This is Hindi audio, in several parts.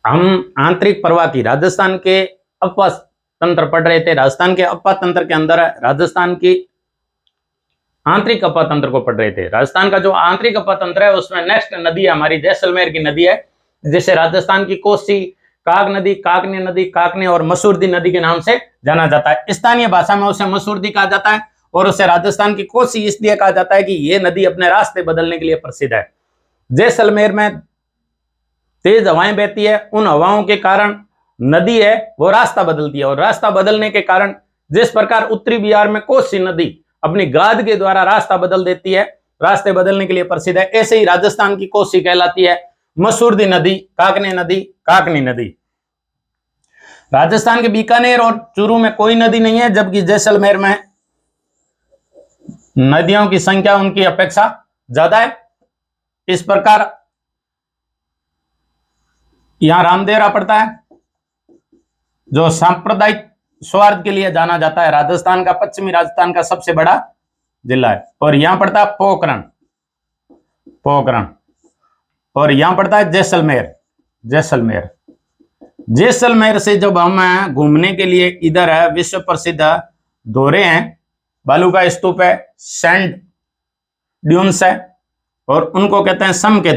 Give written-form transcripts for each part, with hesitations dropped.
हम आंतरिक प्रवाह की राजस्थान के अपवा तंत्र पढ़ रहे थे। राजस्थान के अपवा तंत्र के अंदर राजस्थान की आंतरिक अपवा तंत्र को पढ़ रहे थे। राजस्थान का जो आंतरिक अपवा तंत्र है उसमें नेक्स्ट नदी हमारी जैसलमेर की नदी है, जिसे राजस्थान की कोसी, काग नदी, काकनी और मसूरदी नदी के नाम से जाना जाता है। स्थानीय भाषा में उसे मसूरदी कहा जाता है और उसे राजस्थान की कोसी इसलिए कहा जाता है कि यह नदी अपने रास्ते बदलने के लिए प्रसिद्ध है। जैसलमेर में तेज हवाएं बहती है, उन हवाओं के कारण नदी है वो रास्ता बदलती है, और रास्ता बदलने के कारण जिस प्रकार उत्तरी बिहार में कोसी नदी अपनी गाद के द्वारा रास्ता बदल देती है, रास्ते बदलने के लिए प्रसिद्ध है, ऐसे ही राजस्थान की कोसी कहलाती है मसूरदी नदी, काकनी नदी। राजस्थान के बीकानेर और चूरू में कोई नदी नहीं है, जबकि जैसलमेर में नदियों की संख्या उनकी अपेक्षा ज्यादा है। इस प्रकार यहां रामदेवरा पड़ता है जो सांप्रदायिक स्वार्थ के लिए जाना जाता है, राजस्थान का, पश्चिमी राजस्थान का सबसे बड़ा जिला है। और यहां पड़ता है पोखरण, और यहां पड़ता है जैसलमेर से जब हम घूमने के लिए इधर है, विश्व प्रसिद्ध दौरे हैं, बालू का स्तूप है, सैंड ड्यून्स है, और उनको कहते हैं सम के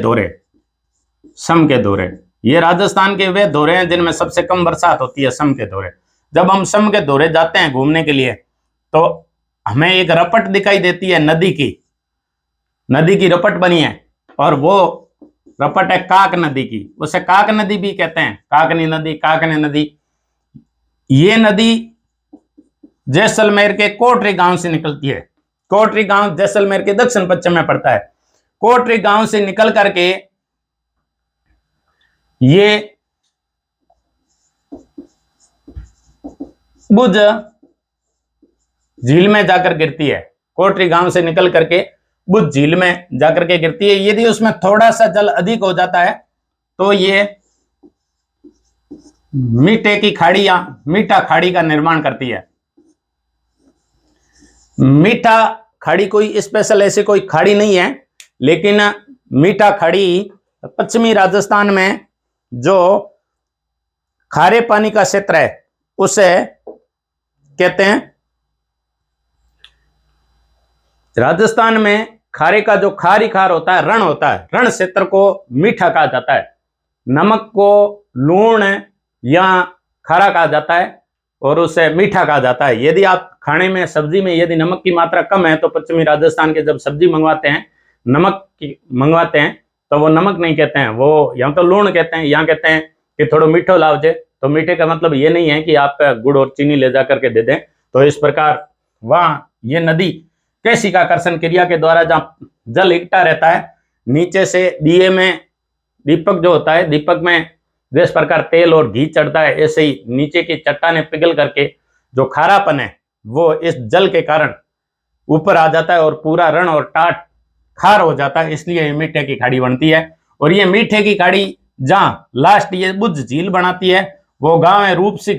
दौरे। ये राजस्थान के वे दौरे हैं जिनमें सबसे कम बरसात होती है, सम के दौरे। जब हम सम के दौरे जाते हैं घूमने के लिए तो हमें एक रपट दिखाई देती है, नदी की रपट बनी है, और वो रपट है काक नदी की, उसे काक नदी भी कहते हैं, काकनी नदी। ये नदी जैसलमेर के कोटरी गांव से निकलती है। कोटरी गांव जैसलमेर के दक्षिण पश्चिम में पड़ता है। कोटरी गांव से निकल करके ये बुज झील में जाकर गिरती है। कोटरी गांव से निकल करके बुज झील में जाकर के गिरती है। यदि उसमें थोड़ा सा जल अधिक हो जाता है तो ये मीठे की खाड़ी या मीठा खाड़ी का निर्माण करती है। मीठा खाड़ी कोई स्पेशल ऐसे कोई खाड़ी नहीं है, लेकिन मीठा खाड़ी पश्चिमी राजस्थान में जो खारे पानी का क्षेत्र है उसे कहते हैं। राजस्थान में खारे का जो खार होता है, रण क्षेत्र को मीठा कहा जाता है। नमक को लूण या खारा कहा जाता है और उसे मीठा कहा जाता है। यदि आप खाने में, सब्जी में यदि नमक की मात्रा कम है तो पश्चिमी राजस्थान के जब सब्जी मंगवाते हैं, नमक की मंगवाते हैं, तो वो नमक नहीं कहते हैं, वो यहाँ तो लूण कहते हैं। यहाँ कहते हैं कि थोड़ा मीठो लाओ जे, तो मीठे का मतलब ये नहीं है कि आप गुड़ और चीनी ले जा करके दे दें। तो इस प्रकार वहां ये नदी कैशिकाकर्षण क्रिया के द्वारा जहां जल इकट्ठा रहता है, नीचे से दिए में दीपक जो होता है, दीपक में जिस प्रकार तेल और घी चढ़ता है, ऐसे ही नीचे की चट्टानें पिघल करके जो खारापन है वो इस जल के कारण ऊपर आ जाता है और पूरा रण और टाट खार हो जाता है, इसलिए ये मीठे की खाड़ी बनती है। और ये मीठे की खाड़ी जहां लास्ट ये बुज झील बनाती है वो गांव है रूपसी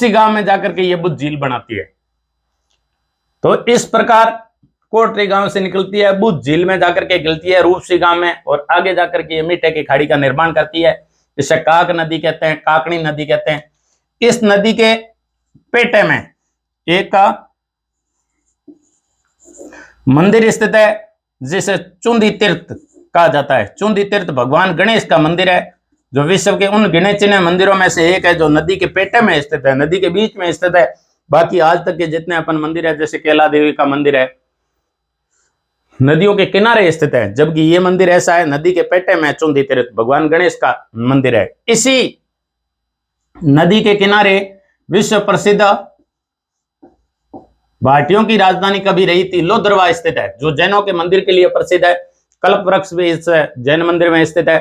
गांव में जाकर के ये बुज झील बनाती है। तो इस प्रकार कोटरी गांव से निकलती है, बुज झील में जाकर के गिरती है रूपसी गांव में, और आगे जाकर के ये मीठे की खाड़ी का निर्माण करती है। इसे काक नदी कहते हैं, काकनी नदी कहते हैं। इस नदी के पेटे में एक मंदिर स्थित है जिसे चुंदी तीर्थ कहा जाता है। चुंदी तीर्थ भगवान गणेश का मंदिर है, जो विश्व के उन गिने चुने मंदिरों में से एक है, जो नदी के पेटे में स्थित है, नदी के बीच में स्थित है। बाकी आज तक के जितने अपन मंदिर है, जैसे कैला देवी का मंदिर है, नदियों के किनारे स्थित है, जबकि ये मंदिर ऐसा है नदी के पेटे में, चुंदी तीर्थ भगवान गणेश का मंदिर है। इसी नदी के किनारे विश्व प्रसिद्ध भाटियों की राजधानी कभी रही थी लोद्रवा स्थित है, जो जैनों के मंदिर के लिए प्रसिद्ध है। कल्प वृक्ष भी इस जैन मंदिर में स्थित है।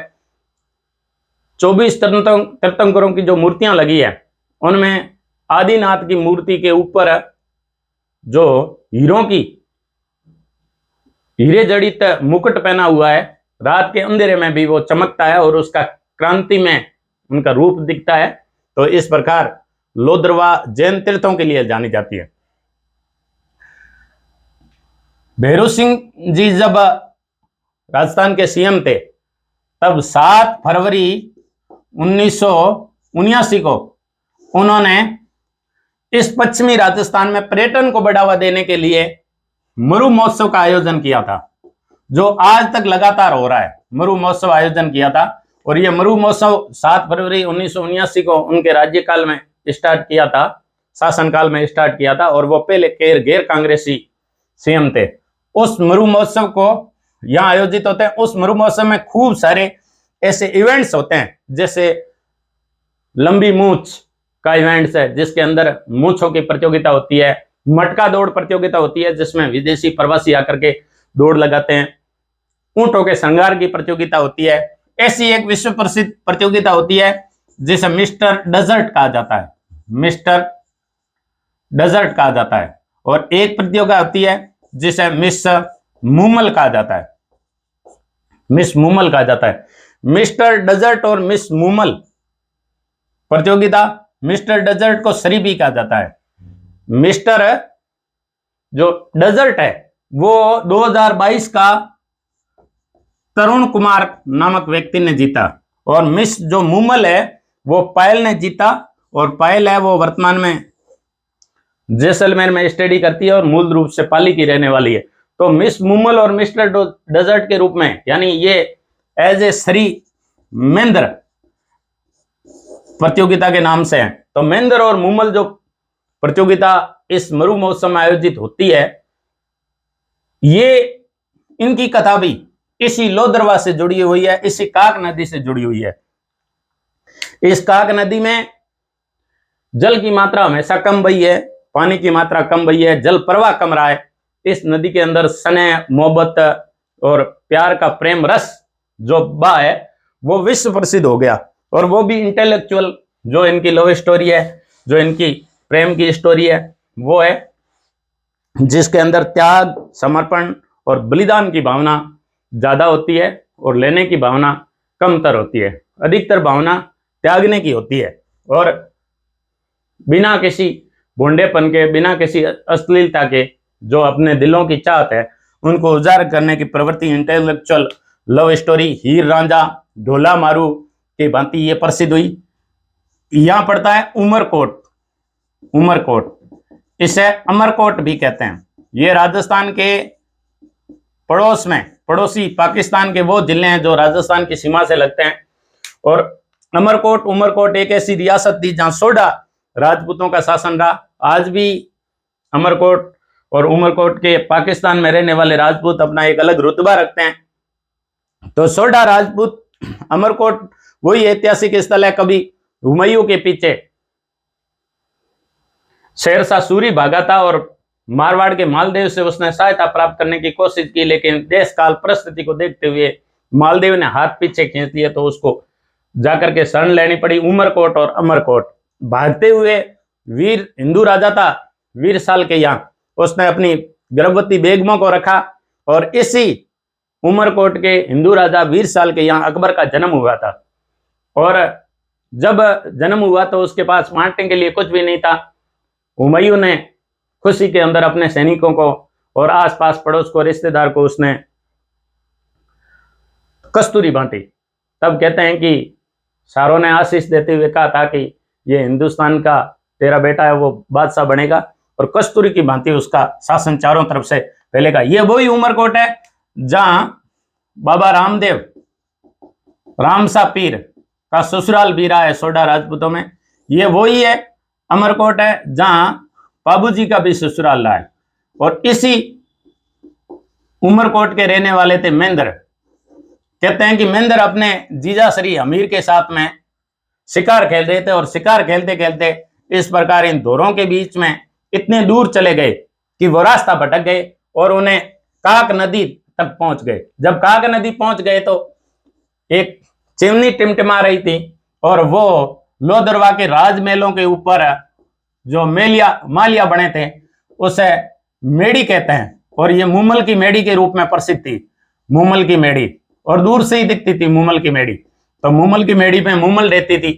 24 तीर्थंकरों की जो मूर्तियां लगी है उनमें आदिनाथ की मूर्ति के ऊपर जो हीरे जड़ित मुकुट पहना हुआ है, रात के अंधेरे में भी वो चमकता है और उसका क्रांति में उनका रूप दिखता है। तो इस प्रकार लोद्रवा जैन तीर्थों के लिए जानी जाती है। भैरू सिंह जी जब राजस्थान के सीएम थे तब 7 फरवरी 1979 को उन्होंने इस पश्चिमी राजस्थान में पर्यटन को बढ़ावा देने के लिए मरु महोत्सव का आयोजन किया था, जो आज तक लगातार हो रहा है। मरु महोत्सव आयोजन किया था और ये मरु महोत्सव 7 फरवरी 1979 को उनके राज्यकाल में स्टार्ट किया था, शासनकाल में स्टार्ट किया था, और वो पहले गैर कांग्रेसी सीएम थे। उस मरु महोत्सव को यहाँ आयोजित होते हैं। उस मरु महोत्सव में खूब सारे ऐसे इवेंट्स होते हैं, जैसे लंबी मूछ का इवेंट्स है जिसके अंदर मूछों की प्रतियोगिता होती है, मटका दौड़ प्रतियोगिता होती है जिसमें विदेशी प्रवासी आकर के दौड़ लगाते हैं, ऊंटों के श्रृंगार की प्रतियोगिता होती है। ऐसी एक विश्व प्रसिद्ध प्रतियोगिता होती है जिसे मिस्टर डेजर्ट कहा जाता है, मिस्टर डेजर्ट कहा जाता है। और एक प्रतियोगिता होती है जिसे मिस मूमल कहा जाता है, मिस मूमल कहा जाता है। मिस्टर डेजर्ट और मिस मूमल प्रतियोगिता, मिस्टर डेजर्ट को सरी भी कहा जाता है। मिस्टर जो डेजर्ट है वो 2022 का तरुण कुमार नामक व्यक्ति ने जीता, और मिस जो मूमल है वो पायल ने जीता, और पायल है वो वर्तमान में जैसलमेर में स्टडी करती है और मूल रूप से पाली की रहने वाली है। तो मिस मूमल और मिस्टर डेजर्ट के रूप में, यानी ये एज ए सरी मेंद्र प्रतियोगिता के नाम से है। तो मेंद्र और मूमल जो प्रतियोगिता इस मरु महोत्सव में आयोजित होती है, ये इनकी कथा भी इसी लोदरवा से जुड़ी हुई है, इसी काक नदी से जुड़ी हुई है। इस काक नदी में जल की मात्रा हमेशा कम बही है, पानी की मात्रा कम बही है, जल प्रवाह कम रहा है। इस नदी के अंदर स्नेह, मोहब्बत और प्यार का प्रेम रस जो बहा है वो विश्व प्रसिद्ध हो गया। और वो भी इंटेलेक्चुअल, जो इनकी लव स्टोरी है, जो इनकी प्रेम की स्टोरी है, वो है जिसके अंदर त्याग, समर्पण और बलिदान की भावना ज्यादा होती है और लेने की भावना कमतर होती है। अधिकतर भावना त्यागने की होती है, और बिना किसी भोंडेपन के, बिना किसी अश्लीलता के, जो अपने दिलों की चाहत है उनको उजागर करने की प्रवृत्ति इंटेलेक्चुअल लव स्टोरी हीर रांझा, ढोला मारू की भांति ये प्रसिद्ध हुई। यहां पड़ता है उमरकोट, उमरकोट, इसे अमरकोट भी कहते हैं। ये राजस्थान के पड़ोस में, पड़ोसी पाकिस्तान के वो जिले हैं जो राजस्थान की सीमा से लगते हैं। और अमरकोट, उमरकोट एक ऐसी रियासत थी जहां सोडा राजपूतों का शासन रहा। आज भी अमरकोट और उमरकोट के पाकिस्तान में रहने वाले राजपूत अपना एक अलग रुतबा रखते हैं। तो सोडा राजपूत, अमरकोट वही ऐतिहासिक स्थल है। कभी हुमायूं के पीछे शेरशाह सूरी भागा था और मारवाड़ के मालदेव से उसने सहायता प्राप्त करने की कोशिश की, लेकिन देश काल परिस्थिति को देखते हुए मालदेव ने हाथ पीछे खींच दिया, तो उसको जाकर के शरण लेनी पड़ी। उमरकोट और अमरकोट, भागते हुए वीर हिंदू राजा था वीर साल के यहाँ, उसने अपनी गर्भवती बेगमों को रखा, और इसी उमरकोट के हिंदू राजा वीर साल के यहाँ अकबर का जन्म हुआ था। और जब जन्म हुआ तो उसके पास बांटने के लिए कुछ भी नहीं था। हुमायूं ने खुशी के अंदर अपने सैनिकों को और आसपास पड़ोस को, रिश्तेदार को उसने कस्तूरी बांटी। तब कहते हैं कि सारों ने आशीष देते हुए कहा था कि ये हिंदुस्तान का तेरा बेटा है, वो बादशाह बनेगा, और कस्तूरी की भांति उसका शासन चारों तरफ से फैलेगा। ये वही उमरकोट है जहां बाबा रामदेव, रामसा पीर का ससुराल भी रहा है सोडा राजपूतों में। ये वही है अमरकोट है जहां बाबूजी का भी ससुराल रहा है। और इसी उमरकोट के रहने वाले थे मेंद्र। कहते हैं कि मेंद्र अपने जीजा श्री हमीर के साथ में शिकार खेल रहे थे, और शिकार खेलते खेलते इस प्रकार इन दोरों के बीच में इतने दूर चले गए कि वो रास्ता भटक गए और उन्हें काक नदी तक पहुंच गए। जब काक नदी पहुंच गए तो एक चिमनी टिमटिमा रही थी, और वो लोदरवा के राजमहलों के ऊपर जो मालिया बने थे उसे मेड़ी कहते हैं, और ये मूमल की मेड़ी के रूप में प्रसिद्ध थी। मूमल की मेड़ी, और दूर से ही दिखती थी मूमल की मेड़ी। तो मूमल की मेड़ी में मूमल रहती थी,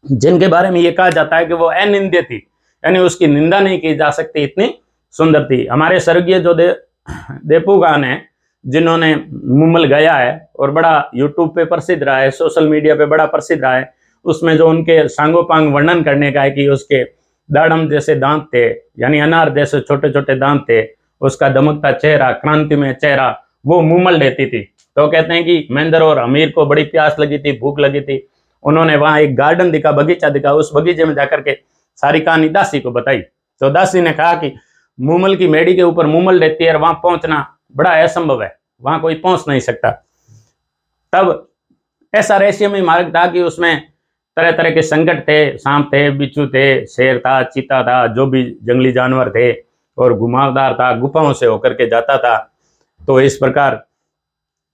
जिनके बारे में ये कहा जाता है कि वो अनिंद्य थी, यानी उसकी निंदा नहीं की जा सकती, इतनी सुंदर थी। हमारे स्वर्गीय जो देपू खान है, जिन्होंने मुमल गाया है और बड़ा यूट्यूब पे प्रसिद्ध रहा है, सोशल मीडिया पे बड़ा प्रसिद्ध रहा है, उसमें जो उनके सांगोपांग वर्णन करने का है कि उसके दाड़म जैसे दांत थे, यानी अनार जैसे छोटे छोटे दांत थे, उसका दमकता चेहरा, क्रांति में चेहरा, वो मुमल देती थी। तो कहते हैं कि महेंद्र और अमीर को बड़ी प्यास लगी थी, भूख लगी थी, उन्होंने वहां एक गार्डन दिखा, बगीचा दिखा, उस बगीचे में जाकर के सारी कहानी दासी को बताई। तो दासी ने कहा कि मुमल की मेड़ी के ऊपर मुमल रहती है और वहां पहुंचना बड़ा असंभव है, वहां कोई पहुंच नहीं सकता। तब ऐसा रहस्यमय मार्ग था कि उसमें तरह तरह के संकट थे, सांप थे, बिच्छू थे, शेर था, चीता था, जो भी जंगली जानवर थे, और घुमावदार था, गुफाओं से होकर के जाता था। तो इस प्रकार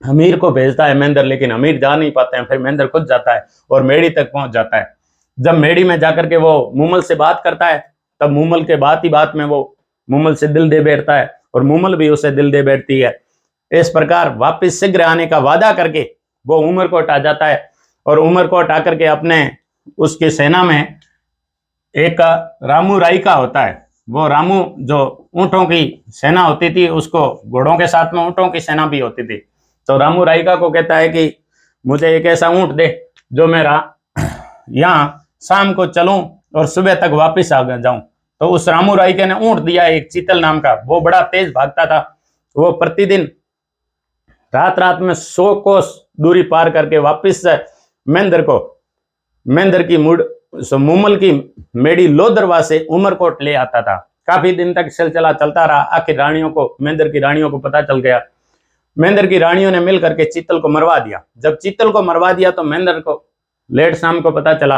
अमीर को भेजता है महेंद्र, लेकिन अमीर जा नहीं पाते हैं, फिर महेंद्र खुद जाता है और मेड़ी तक पहुंच जाता है। जब मेड़ी में जाकर के वो मुमल से बात करता है, तब मुमल के बात ही बात में वो मुमल से दिल दे बैठता है और मुमल भी उसे दिल दे बैठती है। इस प्रकार वापस शीघ्र आने का वादा करके वो उमरकोट आ जाता है और उमरकोट आकर के अपने उसकी सेना में एक रामू राइका होता है। वो रामू जो ऊंटों की सेना होती थी, उसको घोड़ों के साथ में ऊंटों की सेना भी होती थी। तो रामू राइका को कहता है कि मुझे एक ऐसा ऊंट दे जो मेरा यहाँ शाम को चलूं और सुबह तक वापस आ जाऊं। तो उस रामू राइके ने ऊंट दिया, एक चीतल नाम का, वो बड़ा तेज भागता था। वो प्रतिदिन रात रात में 100 कोस दूरी पार करके वापस महेंद्र की मुमल की मेड़ी लोदरवा से उमरकोट ले आता था। काफी दिन तक सिलसिला चलता रहा। आखिर महेंद्र की रानियों को पता चल गया। महेंद्र की रानियों ने मिल करके चीतल को मरवा दिया। जब चीतल को मरवा दिया तो महेंद्र को लेट शाम को पता चला।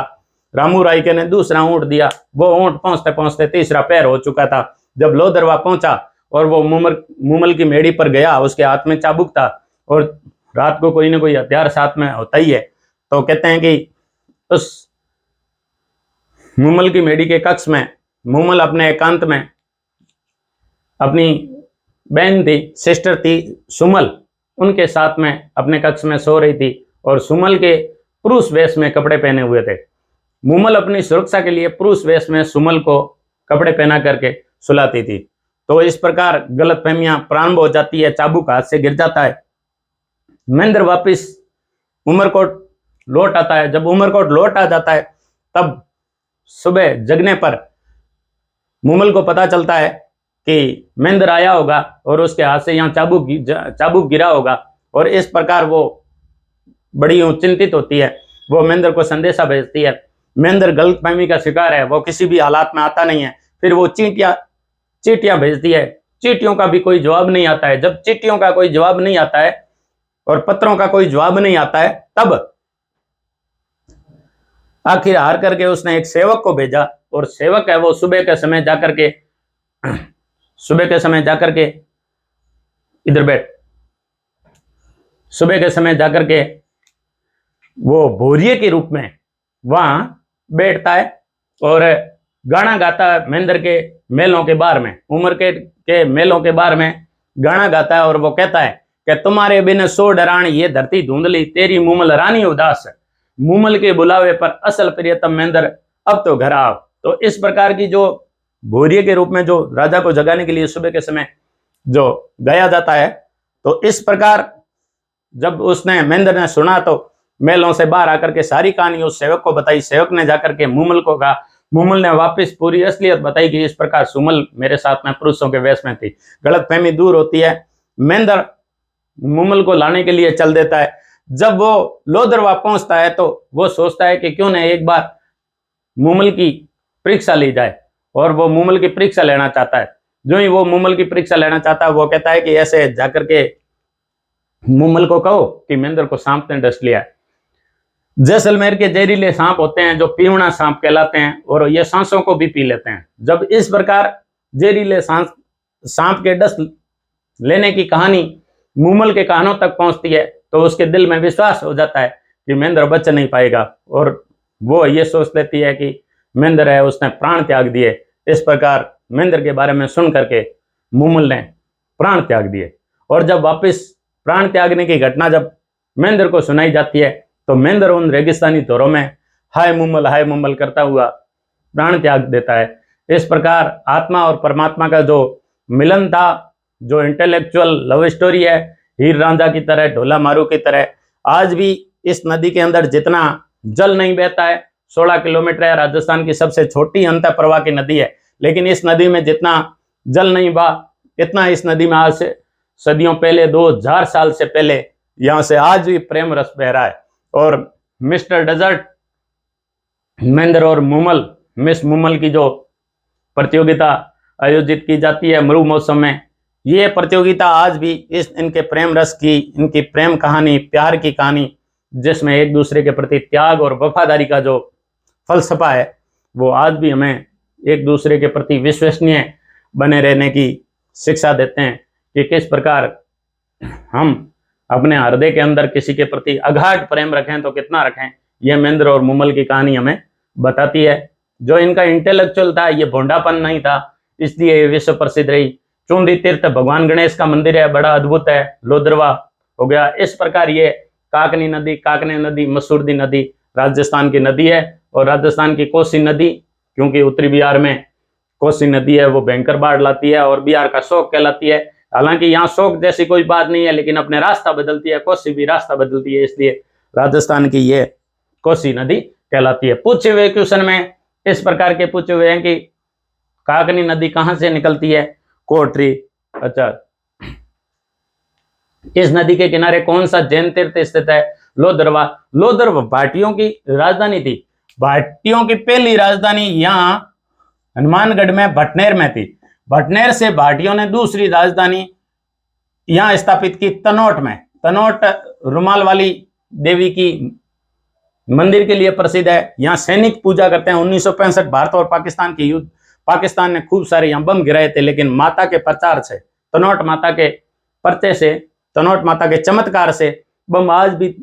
रामू राइके ने दूसरा ऊंट दिया। वो ऊंट पहुंचते पहुंचते तीसरा पैर हो चुका था। जब लोदरवा पहुंचा और वो मुमल की मेड़ी पर गया, उसके हाथ में चाबुक था और रात को कोई ना कोई हथियार साथ में होता ही है। तो कहते हैं कि उस मुमल की मेड़ी के कक्ष में मुमल अपने एकांत में अपनी बहन थी, सिस्टर थी सुमल, उनके साथ में अपने कक्ष में सो रही थी और सुमल के पुरुष वेश में कपड़े पहने हुए थे। मुमल अपनी सुरक्षा के लिए पुरुष वेश में सुमल को कपड़े पहना करके सुलाती थी। तो इस प्रकार गलतफहमियां प्रारंभ हो जाती है, चाबुक हाथ से गिर जाता है। महेंद्र वापिस उमरकोट लौट आता है। जब उमरकोट लौट आ जाता है तब सुबह जगने पर मुमल को पता चलता है कि महेंद्र आया होगा और उसके हाथ से यहाँ चाबुक गिरा होगा, और इस प्रकार वो बड़ी चिंतित होती है। वो महेंद्र को संदेशा भेजती है। महेंद्र गलतफहमी का शिकार है, वो किसी भी हालात में आता नहीं है। फिर वो चीटियां भेजती है। चीटियों का भी कोई जवाब नहीं आता है। जब चीटियों का कोई जवाब नहीं आता है और पत्रों का कोई जवाब नहीं आता है, तब आखिर हार करके उसने एक सेवक को भेजा, और सेवक है वो सुबह के समय जाकर के इधर बैठ, सुबह के समय जाकर के वो भोरिये के रूप में वहां बैठता है और गाना गाता है महेंद्र के मेलों के बार में, उमर के मेलों के बार में गाना गाता है। और वो कहता है कि तुम्हारे बिन सो डरानी ये धरती धुंधली, तेरी मुमल रानी उदास है, मुमल के बुलावे पर असल प्रियतम महेंद्र अब तो घर आओ। तो इस प्रकार की जो भोरिये के रूप में जो राजा को जगाने के लिए सुबह के समय जो गाया जाता है, तो इस प्रकार जब उसने महेंद्र ने सुना तो मेलों से बाहर आकर के सारी कहानी उस सेवक को बताई। सेवक ने जाकर के मुमल को कहा। मुमल ने वापस पूरी असलियत बताई कि इस प्रकार सुमल मेरे साथ में पुरुषों के वेश में थी। गलतफहमी दूर होती है। महेंद्र मुमल को लाने के लिए चल देता है। जब वो लोदरवा पहुंचता है तो वो सोचता है कि क्यों न एक बार मुमल की परीक्षा ली जाए, और वो मुमल की परीक्षा लेना चाहता है। जो ही वो मुमल की परीक्षा लेना चाहता है, वो कहता है कि ऐसे जाकर के मुमल को कहो कि महेंद्र को सांप ने डस लिया है। जैसलमेर के जहरीले सांप होते हैं जो पीवना सांप कहलाते हैं, और ये सांसों को भी पी लेते हैं। जब इस प्रकार जहरीले सांप के डस लेने की कहानी मुमल के कानों तक पहुंचती है तो उसके दिल में विश्वास हो जाता है कि महेंद्र बच नहीं पाएगा, और वो ये सोच लेती है कि महेंद्र है उसने प्राण त्याग दिए। इस प्रकार महेंद्र के बारे में सुन करके मुमल ने प्राण त्याग दिए। और जब वापस प्राण त्यागने की घटना जब महेंद्र को सुनाई जाती है तो महेंद्र उन रेगिस्तानी दौरों में हाय मुमल करता हुआ प्राण त्याग देता है। इस प्रकार आत्मा और परमात्मा का जो मिलन था, जो इंटेलेक्चुअल लव स्टोरी है, हीर रांझा की तरह, ढोला मारू की तरह। आज भी इस नदी के अंदर जितना जल नहीं बहता है, 16 किलोमीटर है, राजस्थान की सबसे छोटी अंतः प्रवाह की नदी है, लेकिन इस नदी में जितना जल नहीं बहा, इतना इस नदी में आज से सदियों पहले, 2000 साल से पहले यहां से आज भी प्रेम रस बह रहा है। और मिस्टर डेजर्ट महेंद्र और मुमल, मिस मुमल की जो प्रतियोगिता आयोजित की जाती है मरु मौसम में, ये प्रतियोगिता आज भी इनके प्रेम रस की, इनकी प्रेम कहानी, प्यार की कहानी, जिसमें एक दूसरे के प्रति त्याग और वफादारी का जो फलसफा है, वो आज भी हमें एक दूसरे के प्रति विश्वसनीय बने रहने की शिक्षा देते हैं कि किस प्रकार हम अपने हृदय के अंदर किसी के प्रति अगाध प्रेम रखें तो कितना रखें। यह महेंद्र और मुमल की कहानी हमें बताती है। जो इनका इंटेलेक्चुअल था, ये भोंडापन नहीं था, इसलिए ये विश्व प्रसिद्ध रही। चुंदी तीर्थ भगवान गणेश का मंदिर है, बड़ा अद्भुत है। लोदरवा हो गया। इस प्रकार ये काकनी नदी, काकनी नदी मसूरदी नदी राजस्थान की नदी है। और राजस्थान की कोसी नदी, क्योंकि उत्तरी बिहार में कोसी नदी है, वो भयंकर बाढ़ लाती है और बिहार का शोक कहलाती है। हालांकि यहाँ शोक जैसी कोई बात नहीं है, लेकिन अपने रास्ता बदलती है, कोसी भी रास्ता बदलती है, इसलिए राजस्थान की ये कोसी नदी कहलाती है। पूछे हुए क्वेश्चन में इस प्रकार के पूछे हुए हैं कि काकनी नदी कहां से निकलती है? कोटरी। अच्छा, इस नदी के किनारे कौन सा जैन तीर्थ स्थित है? लोदरवा। लोदरवा भाटियों की राजधानी थी। भाटियों की पहली राजधानी यहाँ हनुमानगढ़ में भटनेर में थी। भटनेर से भाटियों ने दूसरी राजधानी यहाँ स्थापित की तनोट में। तनोट रुमाल वाली देवी की मंदिर के लिए प्रसिद्ध है। यहाँ सैनिक पूजा करते हैं। 1965 भारत और पाकिस्तान के युद्ध, पाकिस्तान ने खूब सारे यहाँ बम गिराए थे, लेकिन माता के प्रचार से, तनोट माता के पर्चे से, तनोट माता के चमत्कार से बम आज भी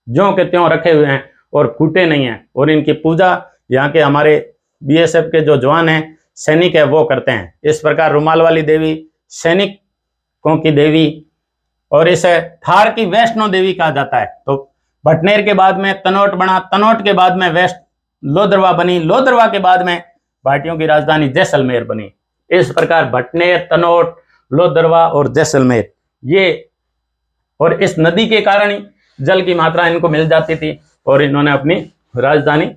ज्यों के त्यों रखे हुए हैं और फूटे नहीं हैं। और इनकी पूजा यहाँ के हमारे बीएसएफ के जो जवान हैं, सैनिक है, वो करते हैं। इस प्रकार रुमाल वाली देवी सैनिकों की देवी, और इसे थार की वैष्णो देवी कहा जाता है। तो भटनेर के बाद में तनोट बना, तनोट के बाद में वेस्ट लोदरवा बनी, लोदरवा के बाद में भाटियों की राजधानी जैसलमेर बनी। इस प्रकार भटनेर, तनोट, लोदरवा और जैसलमेर, ये, और इस नदी के कारण ही जल की मात्रा इनको मिल जाती थी और इन्होंने अपनी राजधानी,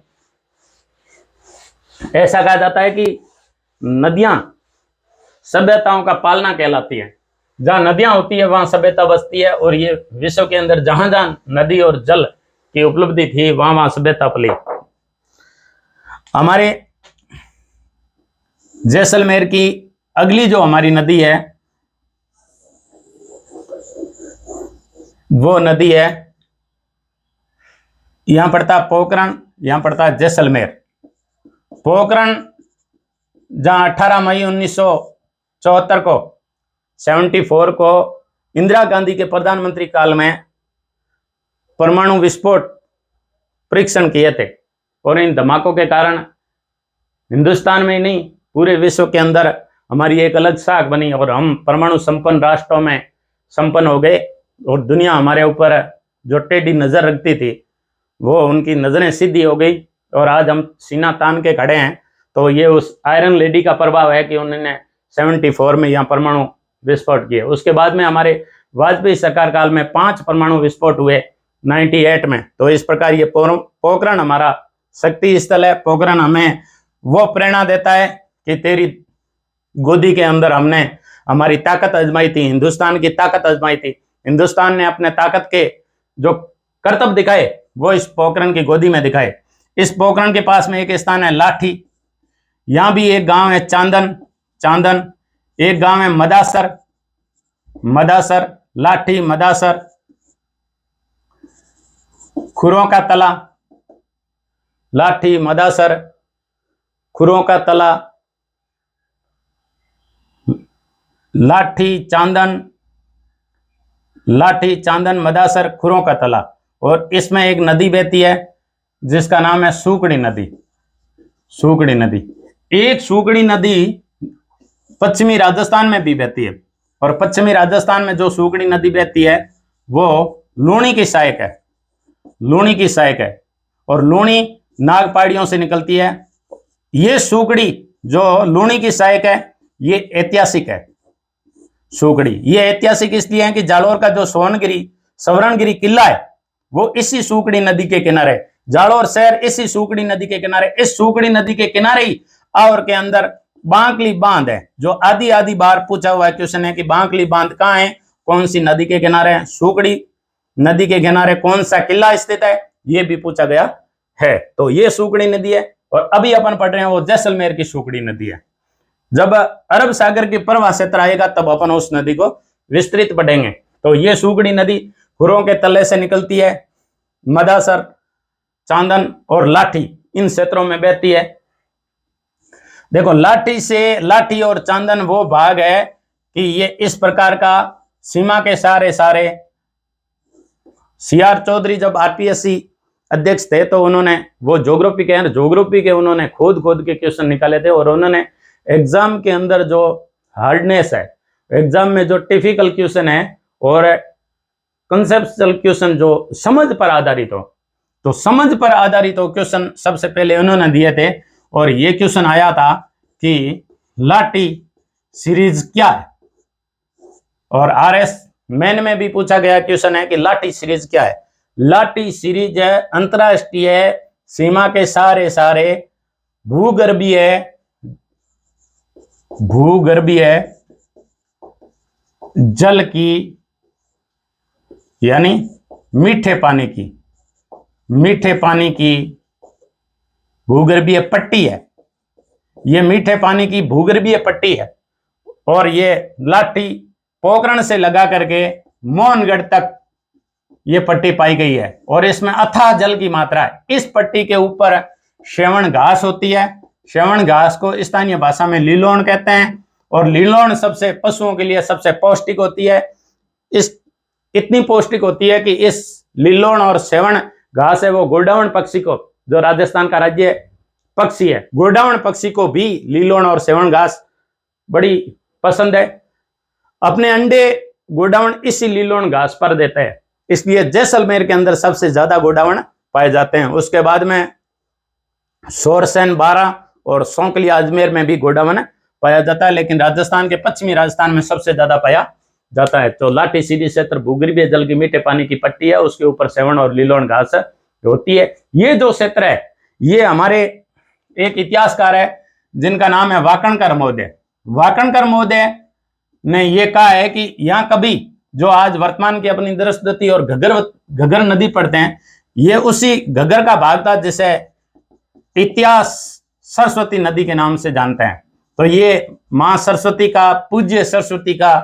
ऐसा कहा जाता है कि नदियां सभ्यताओं का पालना कहलाती है। जहां नदियां होती है वहां सभ्यता बसती है। और ये विश्व के अंदर जहां जहां नदी और जल की उपलब्धि थी, वहां वहां सभ्यता पली। हमारे जैसलमेर की अगली जो हमारी नदी है, वो नदी है, यहां पड़ता पोखरण, यहां पड़ता जैसलमेर। पोखरण जहां 18 मई 1974 को 74 को इंदिरा गांधी के प्रधानमंत्री काल में परमाणु विस्फोट परीक्षण किए थे। और इन धमाकों के कारण हिंदुस्तान में ही नहीं, पूरे विश्व के अंदर हमारी एक अलग साख बनी और हम परमाणु संपन्न राष्ट्रों में संपन्न हो गए। और दुनिया हमारे ऊपर जो टेढ़ी नजर रखती थी, वो उनकी नजरें सीधी हो गई और आज हम सीना तान के खड़े हैं। तो ये उस आयरन लेडी का प्रभाव है कि उन्होंने 74 में यहाँ परमाणु विस्फोट किए। उसके बाद में हमारे वाजपेयी सरकार काल में 5 परमाणु विस्फोट हुए 98 में। तो इस प्रकार ये पोखरण हमारा शक्ति स्थल है। पोखरण हमें वो प्रेरणा देता है कि तेरी गोदी के अंदर हमने हमारी ताकत आजमाई थी, हिंदुस्तान की ताकत आजमाई थी। हिंदुस्तान ने अपने ताकत के जो करतब दिखाए, वो इस पोखरण की गोदी में दिखाए। इस पोखरण के पास में एक स्थान है लाठी, यहां भी एक गांव है चांदन, चांदन, एक गांव है मदासर, मदासर, लाठी, मदासर, खुरों का तला, लाठी, मदासर, खुरों का तला, लाठी, चांदन, लाठी, चांदन, मदासर, खुरों का तला। और इसमें एक नदी बहती है जिसका नाम है सूकड़ी नदी। सूकड़ी नदी, एक सूकड़ी नदी पश्चिमी राजस्थान में भी बहती है। और पश्चिमी राजस्थान में जो सूकड़ी नदी बहती है वो लूणी की सहायक है, लूणी की सहायक है। और लूणी नाग पहाड़ियों से निकलती है। ये सूकड़ी जो लूणी की सहायक है, ये ऐतिहासिक है। सूकड़ी। ये ऐतिहासिक इसलिए है कि जालोर का जो स्वर्णगिरी किला है वो इसी सूकड़ी नदी के किनारे, जालोर शहर इसी सूकड़ी नदी के किनारे, इस सूकड़ी नदी के किनारे ही और के अंदर बांकली बांध है। जो आधी आधी बार पूछा हुआ है क्वेश्चन है कि बांकली बांध कहाँ है, कौन सी नदी के किनारे है, सूकड़ी नदी के किनारे कौन सा किला स्थित है, ये भी पूछा गया है। तो ये सूकड़ी नदी है। और अभी अपन पढ़ रहे हैं वो जैसलमेर की सूकड़ी नदी है। जब अरब सागर की प्रवाह क्षेत्र आएगा तब अपन उस नदी को विस्तृत पढ़ेंगे। तो ये सूकड़ी नदी खुरों के तले से निकलती है, मदासर, चांदन और लाठी इन क्षेत्रों में बहती है। देखो लाठी और चांदन वो भाग है कि ये इस प्रकार का सीमा के सारे सीआर चौधरी जब आरपीएससी अध्यक्ष थे तो उन्होंने वो ज्योग्राफी के उन्होंने खोद के क्वेश्चन निकाले थे। और उन्होंने एग्जाम के अंदर जो हार्डनेस है, एग्जाम में जो टिपिकल क्वेश्चन है और कंसेप्चुअल क्वेश्चन जो समझ पर आधारित हो, तो समझ पर आधारित हो क्वेश्चन सबसे पहले उन्होंने दिए थे। और ये क्वेश्चन आया था कि लाठी सीरीज क्या है। और आरएस मेन में भी पूछा गया क्वेश्चन है कि लाठी सीरीज क्या है। लाठी सीरीज है अंतरराष्ट्रीय सीमा के सारे भूगर्भीय जल की यानी मीठे पानी की भूगर्भीय पट्टी है। ये मीठे पानी की भूगर्भीय पट्टी है। और ये लाठी पोखरण से लगा करके मोहनगढ़ तक ये पट्टी पाई गई है। और इसमें अथाह जल की मात्रा है। इस पट्टी के ऊपर श्रवण घास होती है। श्रवण घास को स्थानीय भाषा में लीलोण कहते हैं। और लीलोण सबसे पशुओं के लिए सबसे पौष्टिक होती है। इतनी पौष्टिक होती है कि इस लीलोण और श्रवण घास है वो गोडावण पक्षी को, जो राजस्थान का राज्य पक्षी है, गोडावण पक्षी को भी लीलोण और श्रवण घास बड़ी पसंद है। अपने अंडे गोडावण इसी लीलोण घास पर देते हैं, इसलिए जैसलमेर के अंदर सबसे ज्यादा गोडावण पाए जाते हैं। उसके बाद में सोरसेन, बारा और सौंकली अजमेर में भी गोडावण पाया जाता है, लेकिन राजस्थान के पश्चिमी राजस्थान में सबसे ज्यादा पाया जाता है। तो लाठी सीरीज क्षेत्र भूगर्भीय जल की मीठे पानी की पट्टी है, उसके ऊपर श्रवण और लीलोण घास होती है। ये जो क्षेत्र है ये हमारे एक इतिहासकार है जिनका नाम है वाकणकर महोदय। वाकणकर महोदय ने ये कहा है कि यहाँ कभी जो आज वर्तमान की अपनी दृष्टि और घग्गर नदी पड़ते हैं, ये उसी घग्गर का भाग था जिसे इतिहास सरस्वती नदी के नाम से जानते हैं। तो ये मां सरस्वती का, पूज्य सरस्वती का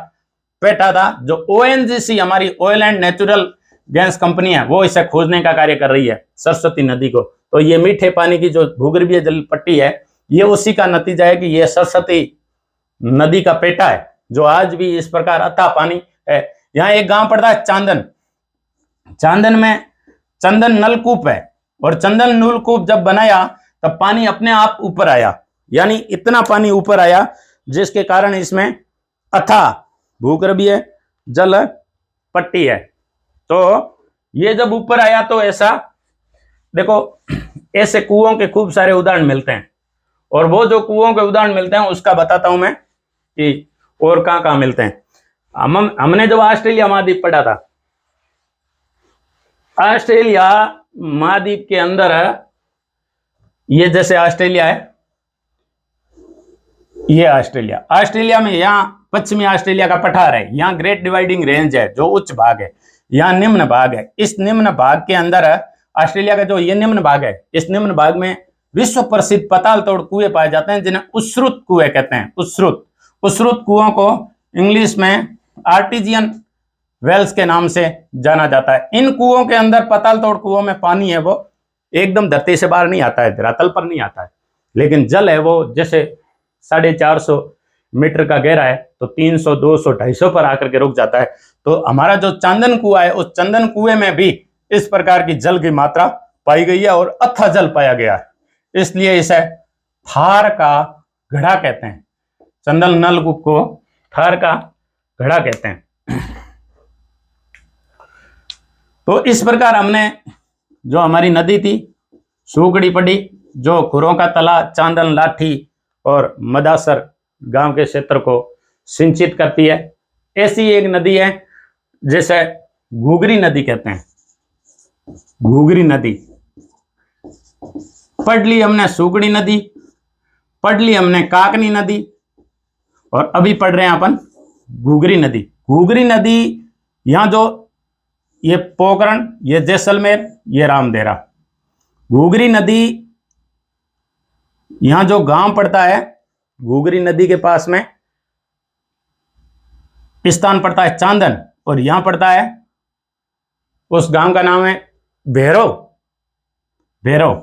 बेटा था। जो ओएनजीसी हमारी oil and natural gas company है वो इसे खोजने का कार्य कर रही है, सरस्वती नदी को। तो ये मीठे पानी की जो भूगर्भीय जल पट्टी है ये उसी का नतीजा है कि ये सरस्वती नदी का पेटा है, जो आज भी इस प्रकार अथाह पानी है। यहाँ एक गांव पड़ता है चांदन। चांदन में चंदन नलकूप है। और चंदन नलकूप जब बनाया तब पानी अपने आप ऊपर आया, यानी इतना पानी ऊपर आया जिसके कारण इसमें अथाह भूगर्भीय जल पट्टी है। तो ये जब ऊपर आया तो ऐसा देखो, ऐसे कुओं के खूब सारे उदाहरण मिलते हैं। और वो जो कुओं के उदाहरण मिलते हैं उसका बताता हूं मैं कि और कहां मिलते हैं। हमने जब ऑस्ट्रेलिया महाद्वीप पढ़ा था, ऑस्ट्रेलिया महाद्वीप के अंदर ये जैसे ऑस्ट्रेलिया है, ये ऑस्ट्रेलिया में यहाँ पश्चिमी ऑस्ट्रेलिया का पठार है, यहाँ ग्रेट डिवाइडिंग रेंज है जो उच्च भाग है, यहाँ निम्न भाग है। इस निम्न भाग के अंदर ऑस्ट्रेलिया का जो ये निम्न भाग है, इस निम्न भाग में विश्व प्रसिद्ध पताल तोड़ कुएं पाए जाते हैं जिन्हें उस्रुत कुएं कहते हैं। उस्रुत कुओं को इंग्लिश में आर्टिजियन वेल्स के नाम से जाना जाता है। इन कुओं के अंदर, पताल तोड़ कुओं में पानी है वो एकदम धरती से बाहर नहीं आता है, धरातल पर नहीं आता है, लेकिन जल है वो जैसे 450 मीटर का गहरा है तो 300, 200, 250 पर आकर के रुक जाता है। तो हमारा जो चंदन कुआं है, उस चंदन कुएं में भी इस प्रकार की जल की मात्रा पाई गई है और अथाह जल पाया गया है, इसलिए इसे थार का घड़ा कहते हैं। चंदन नलकूप को थार का घड़ा कहते हैं। तो इस प्रकार हमने जो हमारी नदी थी सूकड़ी पड़ी, जो खुरों का तला, चांदन, लाठी और मदासर गांव के क्षेत्र को सिंचित करती है। ऐसी एक नदी है जैसे घूघरी नदी कहते हैं, घूघरी नदी। पढ़ ली हमने सुगड़ी नदी, पढ़ ली हमने काकनी नदी, और अभी पढ़ रहे हैं अपन घूघरी नदी। घूघरी नदी यहां जो ये पोखरण, ये जैसलमेर, ये रामदेरा। घूघरी नदी यहां जो गांव पड़ता है, घूघरी नदी के पास में स्थान पड़ता है चांदन, और यहां पड़ता है, उस गांव का नाम है भैरव। भैरव,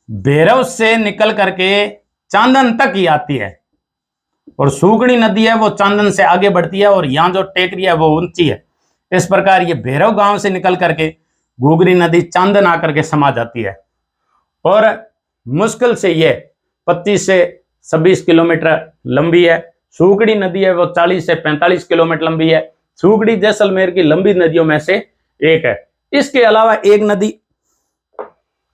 भैरव से निकल करके चांदन तक ही आती है, और सुगड़ी नदी है वो चांदन से आगे बढ़ती है, और यहां जो टेकरी है वो ऊंची है। इस प्रकार ये भैरव गांव से निकल करके घूघरी नदी चांदन आकर के समा जाती है, और मुश्किल से ये 25 से 26 किलोमीटर लंबी है। सुगड़ी नदी है वो 40 से 45 किलोमीटर लंबी है। सुगड़ी जैसलमेर की लंबी नदियों में से एक है। इसके अलावा एक नदी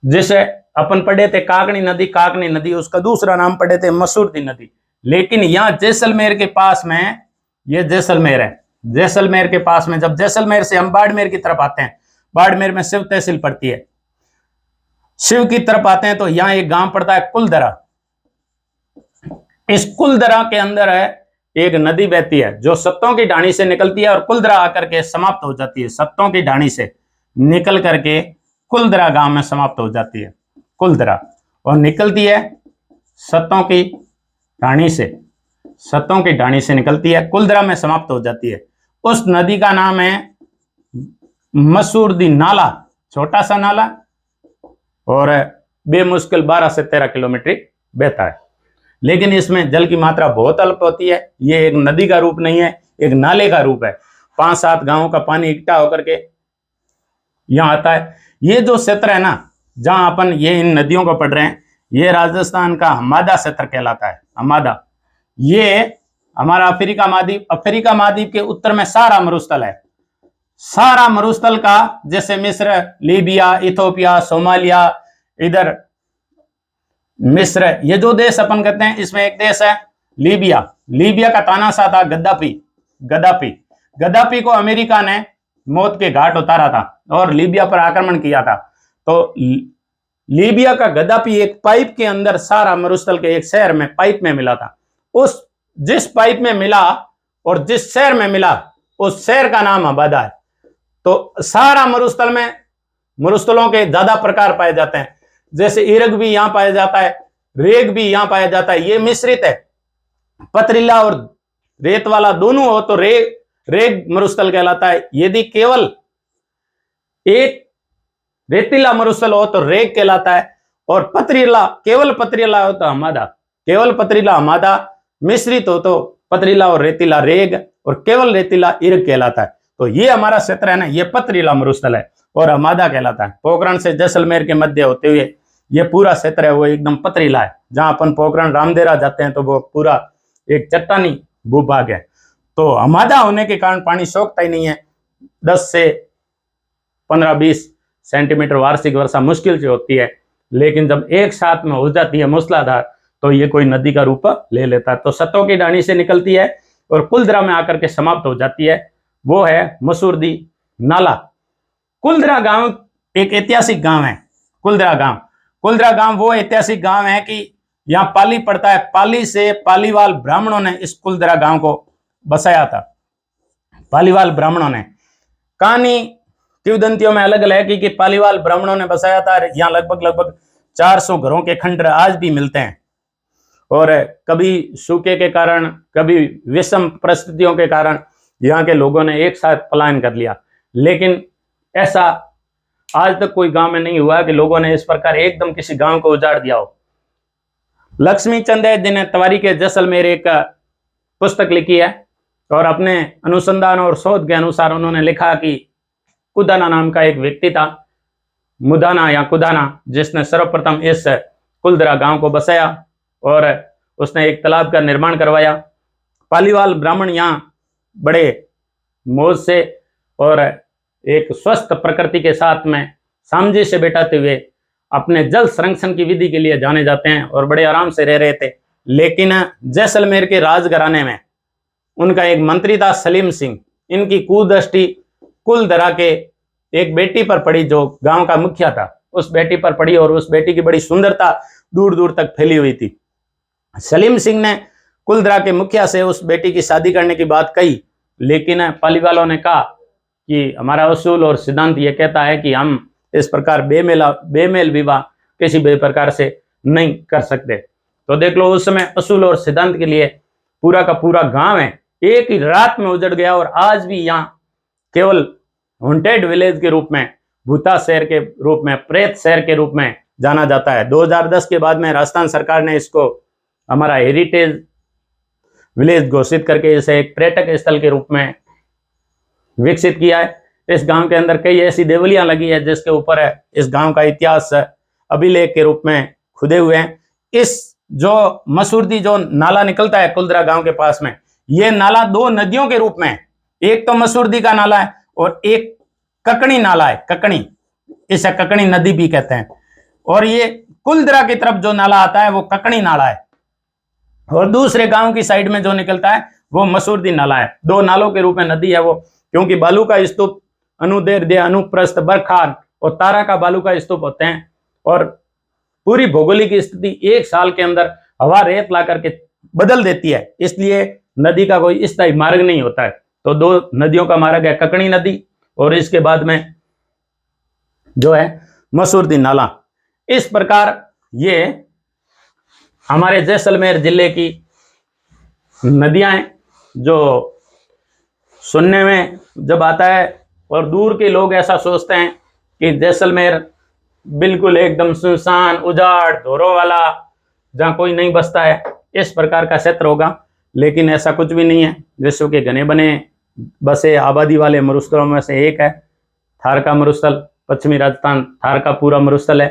जिसे अपन पढ़े थे काकनी नदी, काकनी नदी, उसका दूसरा नाम पढ़े थे मसूरदी नदी। लेकिन यहां जैसलमेर के पास में, ये जैसलमेर है, जैसलमेर के पास में, जब जैसलमेर से हम बाड़मेर की तरफ आते हैं, बाड़मेर में शिव तहसील पड़ती है, शिव की तरफ आते हैं तो यहां एक गांव पड़ता है कुलदरा। इस कुलदरा के अंदर है एक नदी बहती है जो सत्तों की ढाणी से निकलती है और कुलदरा आकर के समाप्त हो जाती है। सत्तों की ढाणी से निकल करके कुलदरा गांव में समाप्त हो जाती है, कुलदरा, और निकलती है सत्तों की ढाणी से, सत्तों की ढाणी से निकलती है, कुलदरा में समाप्त हो जाती है। उस नदी का नाम है मसूरदी नाला, छोटा सा नाला, और बेमुश्किल 12 से 13 किलोमीटर बहता है। लेकिन इसमें जल की मात्रा बहुत अल्प होती है। ये एक नदी का रूप नहीं है, एक नाले का रूप है। 5-7 गांवों का पानी इकट्ठा होकर के यहां आता है। ये जो क्षेत्र है ना, जहां अपन ये इन नदियों को पढ़ रहे हैं, ये राजस्थान का हमादा क्षेत्र कहलाता है। हमादा, ये हमारा अफ्रीका महाद्वीप, अफ्रीका महाद्वीप के उत्तर में सारा मरुस्थल है। सारा मरुस्थल का, जैसे मिस्र, लीबिया, इथोपिया, सोमालिया, इधर मिस्र, ये जो देश अपन कहते हैं, इसमें एक देश है लीबिया। लीबिया का तानाशाह था गद्दाफी। गद्दाफी, गद्दाफी को अमेरिका ने मौत के घाट उतारा था और लीबिया पर आक्रमण किया था। तो लीबिया का गद्दाफी एक पाइप के अंदर सारा मरुस्थल के एक शहर में पाइप में मिला था। उस जिस पाइप में मिला और जिस शहर में मिला, उस शहर का नाम अबादा है। तो सारा मरुस्थल में मरुस्थलों के ज्यादा प्रकार पाए जाते हैं, जैसे इरग भी यहां पाया जाता है, रेग भी यहां पाया जाता है। ये मिश्रित है, पथरीला और रेत वाला दोनों हो तो रेग मरुस्थल कहलाता है। यदि केवल एक रेतीला मरुस्थल हो तो रेग कहलाता है, और पथरीला, केवल पथरीला हो तो हमादा, केवल पथरीला हमादा, मिश्रित हो तो पथरीला और रेतीला रेग, और केवल रेतीला इरग कहलाता है। तो ये हमारा क्षेत्र है ना, ये पथरीला मरुस्थल है और हमादा कहलाता है। पोखरण से जैसलमेर के मध्य होते हुए ये पूरा क्षेत्र है वो एकदम पथरीला है। जहां अपन पोखरण रामदेरा जाते हैं तो वो पूरा एक चट्टानी भूभाग है। तो हमादा होने के कारण पानी सोखता ही नहीं है। 10 से 15-20 सेंटीमीटर वार्षिक वर्षा मुश्किल से होती है, लेकिन जब एक साथ में हो जाती है मूसलाधार तो ये कोई नदी का रूप ले लेता है। तो सत्तों की ढाणी से निकलती है और कुलदरा में आकर के समाप्त हो जाती है, वो है मसूरदी नाला। कुलदरा गांव एक ऐतिहासिक गांव है। कुलदरा गांव, कुलदरा गांव वो ऐतिहासिक गांव है कि यहाँ पाली पड़ता है। पाली से पालीवाल ब्राह्मणों ने इस कुलदरा गांव को बसाया था। पालीवाल ब्राह्मणों ने, कहानी किंवदंतियों में अलग अलग है कि पालीवाल ब्राह्मणों ने बसाया था। यहाँ लगभग 400 घरों के खंडर आज भी मिलते हैं, और कभी सूखे के कारण, कभी विषम परिस्थितियों के कारण यहाँ के लोगों ने एक साथ पलायन कर लिया। लेकिन ऐसा आज तक कोई गांव में नहीं हुआ कि लोगों ने इस प्रकार एकदम किसी गांव को उजाड़ दिया हो। लक्ष्मी चंद है जिन्हें तवारी के जैसलमेर एक पुस्तक लिखी है, और अपने अनुसंधान और शोध के अनुसार उन्होंने लिखा कि कुदाना नाम का एक व्यक्ति था, मुदाना या कुदाना, जिसने सर्वप्रथम इस कुलदरा गांव को बसाया और उसने एक तालाब का निर्माण करवाया। पालीवाल ब्राह्मण यहाँ बड़े मौज से और एक स्वस्थ प्रकृति के साथ में सामंजस्य बैठाते हुए अपने जल संरक्षण की विधि के लिए जाने जाते हैं और बड़े आराम से रह रहे थे। लेकिन जैसलमेर के राजघराने में उनका एक मंत्री था सलीम सिंह। इनकी कुदृष्टि कुलधरा के एक बेटी पर पड़ी जो गांव का मुखिया था, उस बेटी पर पड़ी और उस बेटी की बड़ी सुंदरता दूर दूर तक फैली हुई थी। सलीम सिंह ने कुलधरा के मुखिया से उस बेटी की शादी करने की बात कही, लेकिन पालीवालों ने कहा कि हमारा असूल और सिद्धांत ये कहता है कि हम इस प्रकार बेमेल विवाह किसी भी प्रकार से नहीं कर सकते। तो देख लो, उस समय असूल और सिद्धांत के लिए पूरा का पूरा गांव है एक ही रात में उजड़ गया, और आज भी यहाँ केवल हॉन्टेड विलेज के रूप में, भूता शहर के रूप में, प्रेत शहर के रूप में जाना जाता है। 2010 के बाद में राजस्थान सरकार ने इसको हमारा हेरिटेज विलेज घोषित करके इसे एक पर्यटक स्थल के रूप में विकसित किया है। इस गांव के अंदर कई ऐसी देवलियां लगी है जिसके ऊपर है इस गांव का इतिहास अभिलेख के रूप में खुदे हुए हैं। इस जो मसूरदी जो नाला निकलता है कुलधरा गांव के पास में, ये नाला दो नदियों के रूप में है। एक तो मसूरदी का नाला है और एक ककनी नाला है, ककनी, इसे ककनी नदी भी कहते हैं। और ये कुलधरा की तरफ जो नाला आता है वो ककनी नाला है, और दूसरे गांव की साइड में जो निकलता है वो मसूरदी नाला है। दो नालों के रूप में नदी है वो, क्योंकि बालू का स्तूप, अनुदैर्ध्य, अनुप्रस्थ, बरखार और तारा का बालू का स्तूप होते हैं, और पूरी भौगोलिक स्थिति एक साल के अंदर हवा रेत ला करके बदल देती है, इसलिए नदी का कोई स्थायी मार्ग नहीं होता है। तो दो नदियों का मार्ग है ककनी नदी और इसके बाद में जो है मसूरदी नाला। इस प्रकार ये हमारे जैसलमेर जिले की नदियां हैं जो सुनने में जब आता है, और दूर के लोग ऐसा सोचते हैं कि जैसलमेर बिल्कुल एकदम सुनसान, उजाड़, धोरों वाला, जहाँ कोई नहीं बसता है, इस प्रकार का क्षेत्र होगा, लेकिन ऐसा कुछ भी नहीं है। विश्व के घने बने बसे आबादी वाले मरुस्थलों में से एक है थार का मरुस्थल। पश्चिमी राजस्थान थार का पूरा मरुस्थल है।